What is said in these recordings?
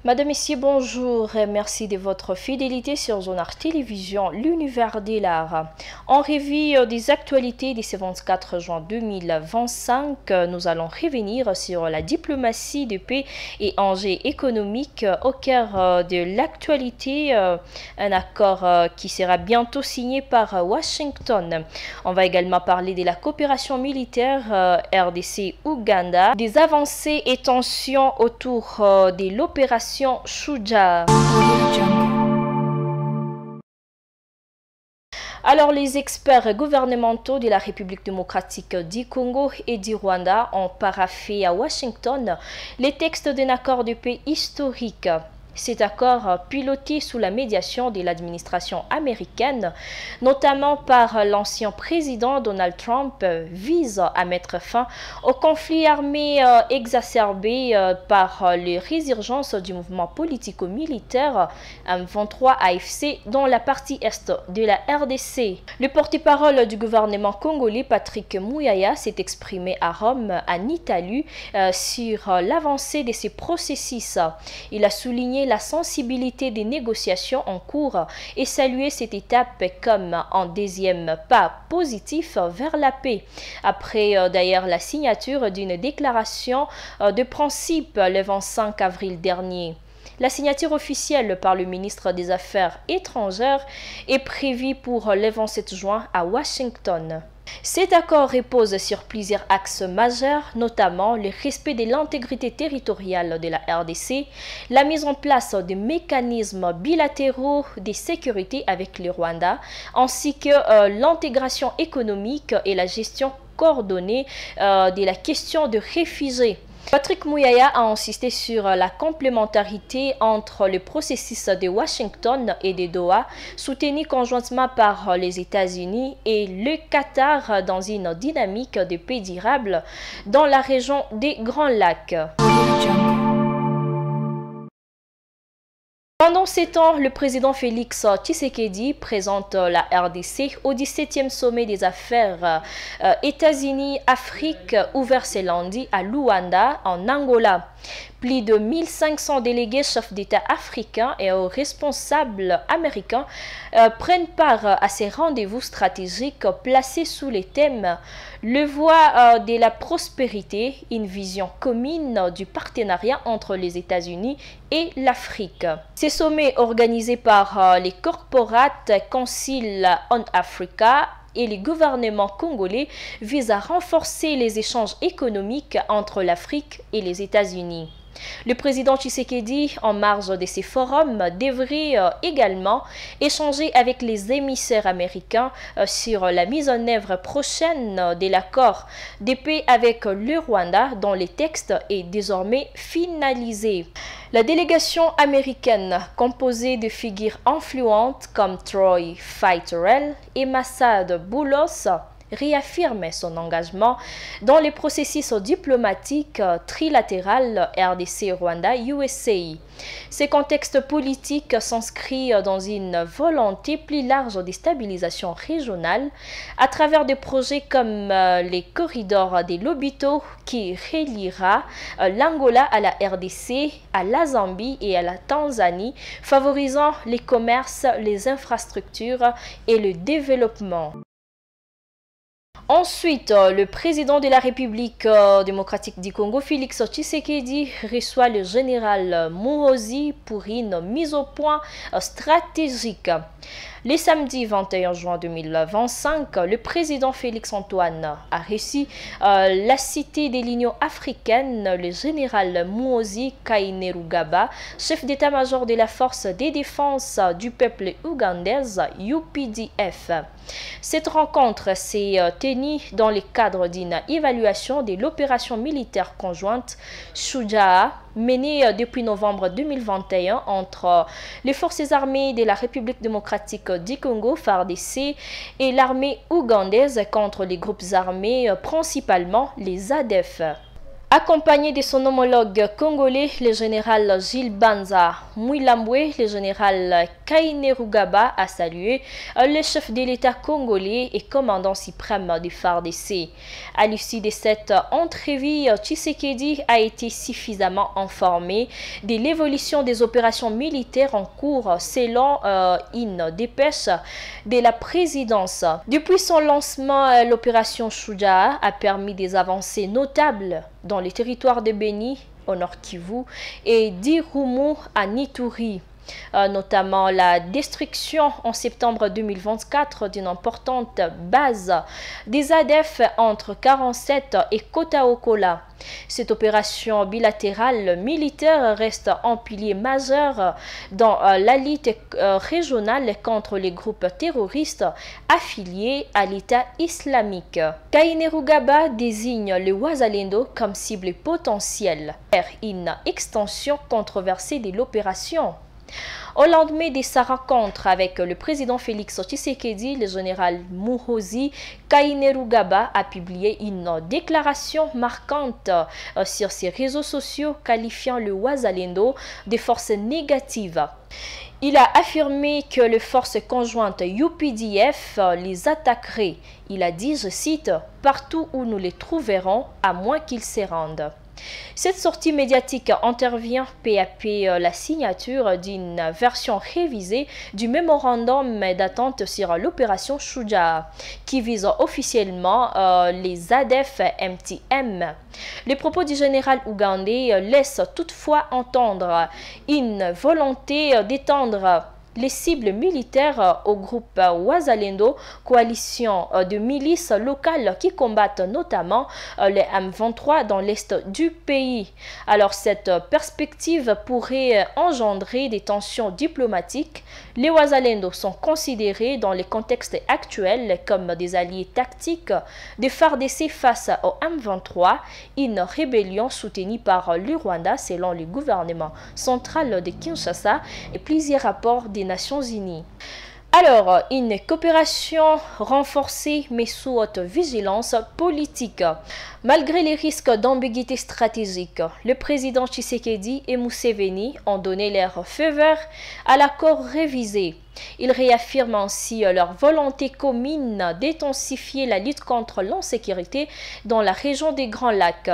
Madame, Messieurs, bonjour et merci de votre fidélité sur Zonard Télévision, l'univers de l'art. En revue des actualités de ce 24 juin 2025, nous allons revenir sur la diplomatie de paix et enjeux économiques au cœur de l'actualité, un accord qui sera bientôt signé par Washington. On va également parler de la coopération militaire RDC-Ouganda, des avancées et tensions autour de l'opération Shuja. Alors, les experts gouvernementaux de la République démocratique du Congo et du Rwanda ont paraphé à Washington les textes d'un accord de paix historique. Cet accord, piloté sous la médiation de l'administration américaine, notamment par l'ancien président Donald Trump, vise à mettre fin au conflit armé exacerbé par les résurgences du mouvement politico-militaire M23 AFC dans la partie est de la RDC. Le porte-parole du gouvernement congolais, Patrick Muyaya, s'est exprimé à Rome, en Italie, sur l'avancée de ces processus. Il a souligné la sensibilité des négociations en cours et salué cette étape comme un deuxième pas positif vers la paix. Après d'ailleurs la signature d'une déclaration de principe le 25 avril dernier. La signature officielle par le ministre des Affaires étrangères est prévue pour le 27 juin à Washington. Cet accord repose sur plusieurs axes majeurs, notamment le respect de l'intégrité territoriale de la RDC, la mise en place de mécanismes bilatéraux de sécurité avec le Rwanda, ainsi que l'intégration économique et la gestion coordonnée de la question de réfugiés. Patrick Muyaya a insisté sur la complémentarité entre le processus de Washington et de Doha, soutenu conjointement par les États-Unis et le Qatar dans une dynamique de paix durable dans la région des Grands Lacs. Pendant ces temps, le président Félix Tshisekedi présente la RDC au 17e sommet des affaires États-Unis-Afrique ouvert ce lundi à Luanda, en Angola. Plus de 1500 délégués chefs d'État africains et responsables américains prennent part à ces rendez-vous stratégiques placés sous les thèmes le voie de la prospérité, une vision commune du partenariat entre les États-Unis et l'Afrique. Ces sommets organisés par les corporates Council on Africa et les gouvernements congolais visent à renforcer les échanges économiques entre l'Afrique et les États-Unis. Le président Tshisekedi, en marge de ces forums, devrait également échanger avec les émissaires américains sur la mise en œuvre prochaine de l'accord de paix avec le Rwanda, dont le texte est désormais finalisé. La délégation américaine, composée de figures influentes comme Troy Fighterell et Massad Boulos, réaffirme son engagement dans les processus diplomatiques trilatéral RDC-Rwanda-USA. Ce contexte politique s'inscrit dans une volonté plus large de stabilisation régionale à travers des projets comme les corridors des Lobito qui reliera l'Angola à la RDC, à la Zambie et à la Tanzanie, favorisant les commerces, les infrastructures et le développement. Ensuite, le président de la République démocratique du Congo, Félix Tshisekedi, reçoit le général Muhoozi pour une mise au point stratégique. Le samedi 21 juin 2025, le président Félix Antoine a reçu la cité de l'Union africaine, le général Muhoozi Kainerugaba, chef d'état-major de la force de défense du peuple ougandaise, UPDF. Cette rencontre s'est tenue dans le cadre d'une évaluation de l'opération militaire conjointe Shuja, menée depuis novembre 2021 entre les forces armées de la République démocratique du Congo, FARDC, et l'armée ougandaise contre les groupes armés, principalement les ADF. Accompagné de son homologue congolais, le général Gilles Banza Mouilambwe, le général Kainerugaba a salué le chef de l'État congolais et commandant suprême des FARDC. À l'issue de cette entrevue, Tshisekedi a été suffisamment informé de l'évolution des opérations militaires en cours selon une dépêche de la présidence. Depuis son lancement, l'opération Shuja a permis des avancées notables dans les territoires de Beni, au Nord Kivu, et d'Irumu à Nituri. Notamment la destruction en septembre 2024 d'une importante base des ADF entre 47 et Kota-Okola. Cette opération bilatérale militaire reste un pilier majeur dans la lutte régionale contre les groupes terroristes affiliés à l'État islamique. Kainerugaba désigne le Wazalendo comme cible potentielle vers une extension controversée de l'opération. Au lendemain de sa rencontre avec le président Félix Tshisekedi, le général Muhoozi Kainerugaba a publié une déclaration marquante sur ses réseaux sociaux qualifiant le Wazalendo de force négative. Il a affirmé que les forces conjointes UPDF les attaqueraient. Il a dit, je cite, « partout où nous les trouverons, à moins qu'ils se rendent ». Cette sortie médiatique intervient peu à peu la signature d'une version révisée du mémorandum d'attente sur l'opération Shuja, qui vise officiellement les ADF MTM. Les propos du général ougandais laissent toutefois entendre une volonté d'étendre les cibles militaires au groupe Wazalendo, coalition de milices locales qui combattent notamment les M23 dans l'est du pays. Alors cette perspective pourrait engendrer des tensions diplomatiques. Les Wazalendo sont considérés dans le contexte actuel comme des alliés tactiques des FARDC face au M23, une rébellion soutenue par le Rwanda selon le gouvernement central de Kinshasa et plusieurs rapports des Nations Unies. Alors, une coopération renforcée mais sous haute vigilance politique. Malgré les risques d'ambiguïté stratégique, le président Tshisekedi et Museveni ont donné leur feu vert à l'accord révisé. Ils réaffirment ainsi leur volonté commune d'intensifier la lutte contre l'insécurité dans la région des Grands Lacs.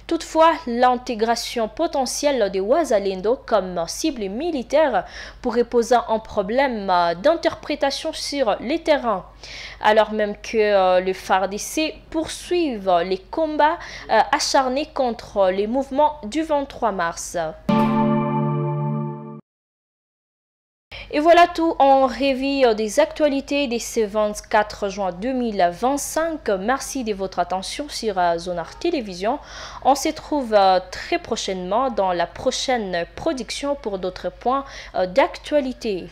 Toutefois, l'intégration potentielle de Wazalendo comme cible militaire pourrait poser un problème d'interprétation sur les terrains, alors même que les FARDC poursuivent les combats acharnés contre les mouvements du 23 mars. Et voilà tout en revue des actualités de ce 24 juin 2025. Merci de votre attention sur Zonar Télévision. On se trouve très prochainement dans la prochaine production pour d'autres points d'actualité.